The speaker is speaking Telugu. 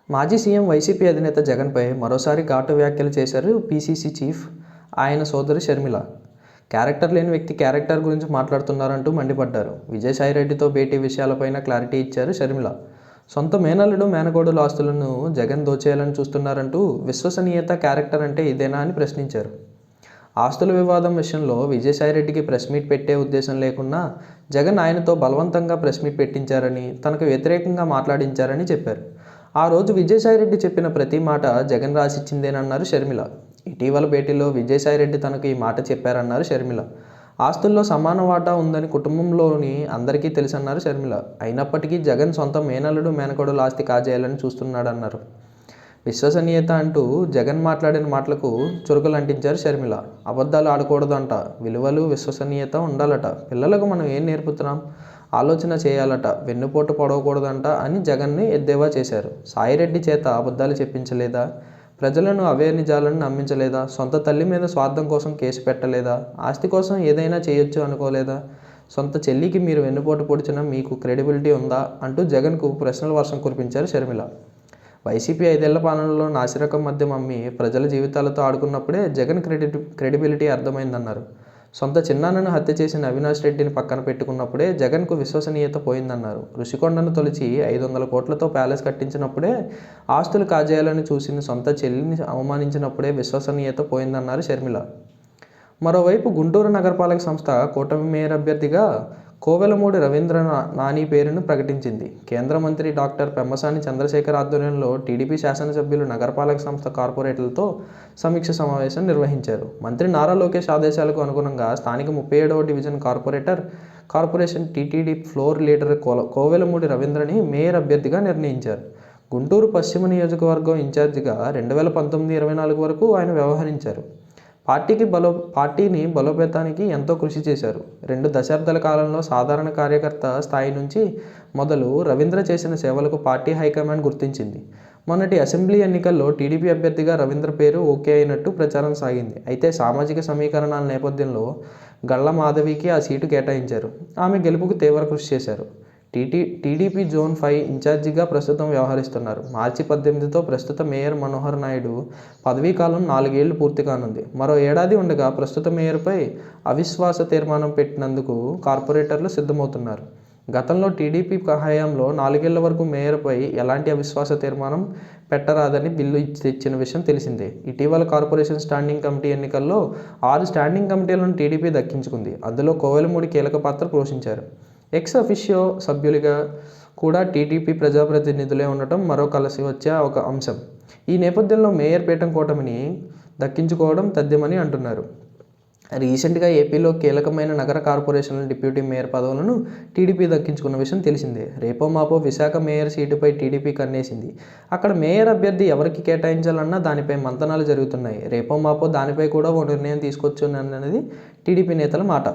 మాజీ సీఎం వైసీపీ అధినేత జగన్పై మరోసారి ఘాటు వ్యాఖ్యలు చేశారు పీసీసీ చీఫ్ ఆయన సోదరి షర్మిల. క్యారెక్టర్ లేని వ్యక్తి క్యారెక్టర్ గురించి మాట్లాడుతున్నారంటూ మండిపడ్డారు. విజయసాయిరెడ్డితో భేటీ విషయాలపైన క్లారిటీ ఇచ్చారు షర్మిల. సొంత మేనల్లుడు మేనకోడలు ఆస్తులను జగన్ దోచేయాలని చూస్తున్నారంటూ విశ్వసనీయత క్యారెక్టర్ అంటే ఇదేనా అని ప్రశ్నించారు. ఆస్తుల వివాదం విషయంలో విజయసాయిరెడ్డికి ప్రెస్ మీట్ పెట్టే ఉద్దేశం లేకున్నా జగన్ ఆయనతో బలవంతంగా ప్రెస్ మీట్ పెట్టించారని, తనకు వ్యతిరేకంగా మాట్లాడించారని చెప్పారు. ఆ రోజు విజయసాయిరెడ్డి చెప్పిన ప్రతి మాట జగన్ రాసిచ్చిందేనన్నారు షర్మిల. ఇటీవల భేటీలో విజయసాయిరెడ్డి తనకు ఈ మాట చెప్పారన్నారు షర్మిల. ఆస్తుల్లో సమాన వాటా ఉందని కుటుంబంలోని అందరికీ తెలుసన్నారు షర్మిల. అయినప్పటికీ జగన్ సొంత మేనల్లుడు మేనకోడలు ఆస్తి కాజేయాలని చూస్తున్నాడన్నారు. విశ్వసనీయత అంటూ జగన్ మాట్లాడిన మాటలకు చురుకులు అంటించారు షర్మిల. అబద్ధాలు ఆడకూడదంట, విలువలు విశ్వసనీయత ఉండాలట, పిల్లలకు మనం ఏం నేర్పుతున్నాం, ఆలోచన చేయాలట, వెన్నుపోటు పడవకూడదంట అని జగన్ని ఎద్దేవా చేశారు. సాయిరెడ్డి చేత అబద్ధాలు చెప్పించలేదా, ప్రజలను అవే నిజాలను నమ్మించలేదా, సొంత తల్లి మీద స్వార్థం కోసం కేసు పెట్టలేదా, ఆస్తి కోసం ఏదైనా చేయొచ్చు అనుకోలేదా, సొంత చెల్లికి మీరు వెన్నుపోటు పొడిచిన మీకు క్రెడిబిలిటీ ఉందా అంటూ జగన్కు ప్రశ్నల వర్షం కురిపించారు షర్మిల. వైసీపీ 5 ఏళ్ల పాలనలో నాసిరకం మద్యం అమ్మి ప్రజల జీవితాలతో ఆడుకున్నప్పుడే జగన్ క్రెడిబిలిటీ అర్థమైందన్నారు. సొంత చిన్నాన్నను హత్య చేసిన అవినాష్ రెడ్డిని పక్కన పెట్టుకున్నప్పుడే జగన్కు విశ్వసనీయత పోయిందన్నారు. రుషికొండను తొలిచి 500 కోట్లతో ప్యాలెస్ కట్టించినప్పుడే ఆస్తులు కాజేయాలని చూసిన సొంత చెల్లిని అవమానించినప్పుడే విశ్వసనీయత పోయిందన్నారు షర్మిల. మరోవైపు గుంటూరు నగరపాలక సంస్థ కూటమి మేయర్ అభ్యర్థిగా కోవెలమూడి రవీంద్ర నాని పేరును ప్రకటించింది. కేంద్ర మంత్రి డాక్టర్ పెమ్మసాని చంద్రశేఖర్ ఆధ్వర్యంలో టీడీపీ శాసనసభ్యులు నగరపాలక సంస్థ కార్పొరేటర్లతో సమీక్ష సమావేశం నిర్వహించారు. మంత్రి నారా లోకేష్ ఆదేశాలకు అనుగుణంగా స్థానిక 37వ division corporation TTD floor leader Kovelamudi రవీంద్రని మేయర్ అభ్యర్థిగా నిర్ణయించారు. గుంటూరు పశ్చిమ నియోజకవర్గం ఇన్ఛార్జిగా 2019-24 వరకు ఆయన వ్యవహరించారు. పార్టీని బలోపేతానికి ఎంతో కృషి చేశారు. 2 దశాబ్దాల కాలంలో సాధారణ కార్యకర్త స్థాయి నుంచి మొదలు రవీంద్ర చేసిన సేవలకు పార్టీ హైకమాండ్ గుర్తించింది. మొన్నటి అసెంబ్లీ ఎన్నికల్లో టీడీపీ అభ్యర్థిగా రవీంద్ర పేరు ఓకే అయినట్టు ప్రచారం సాగింది. అయితే సామాజిక సమీకరణాల నేపథ్యంలో గళ్ల మాధవికి ఆ సీటు కేటాయించారు. ఆమె గెలుపుకు తీవ్ర కృషి చేశారు. టీడీపీ జోన్ 5 ఇన్ఛార్జిగా ప్రస్తుతం వ్యవహరిస్తున్నారు. మార్చి 18తో ప్రస్తుత మేయర్ మనోహర్ నాయుడు పదవీకాలం 4 ఏళ్లు పూర్తి కానుంది. మరో ఏడాది ఉండగా ప్రస్తుత మేయర్పై అవిశ్వాస తీర్మానం పెట్టినందుకు కార్పొరేటర్లు సిద్ధమవుతున్నారు. గతంలో టీడీపీ హయాంలో 4 ఏళ్ల వరకు మేయర్పై ఎలాంటి అవిశ్వాస తీర్మానం పెట్టరాదని బిల్లు తెచ్చిన విషయం తెలిసిందే. ఇటీవల కార్పొరేషన్ స్టాండింగ్ కమిటీ ఎన్నికల్లో 6 స్టాండింగ్ కమిటీలను టీడీపీ దక్కించుకుంది. అందులో కోవెలమూడి కీలక పాత్ర పోషించారు. ఎక్స్ అఫిషియో సభ్యులుగా కూడా టీడీపీ ప్రజాప్రతినిధులే ఉండటం మరో కలిసి వచ్చే ఒక అంశం. ఈ నేపథ్యంలో మేయర్ పీఠం కూటమిని దక్కించుకోవడం తథ్యమని అంటున్నారు. రీసెంట్గా ఏపీలో కీలకమైన నగర కార్పొరేషన్ల డిప్యూటీ మేయర్ పదవులను టీడీపీ దక్కించుకున్న విషయం తెలిసిందే. రేపో మాపో విశాఖ మేయర్ సీటుపై టీడీపీ కన్నేసింది. అక్కడ మేయర్ అభ్యర్థి ఎవరికి కేటాయించాలన్నా దానిపై మంతనాలు జరుగుతున్నాయి. రేపో మాపో దానిపై కూడా ఓ నిర్ణయం తీసుకోవచ్చునన్నది టీడీపీ నేతల మాట.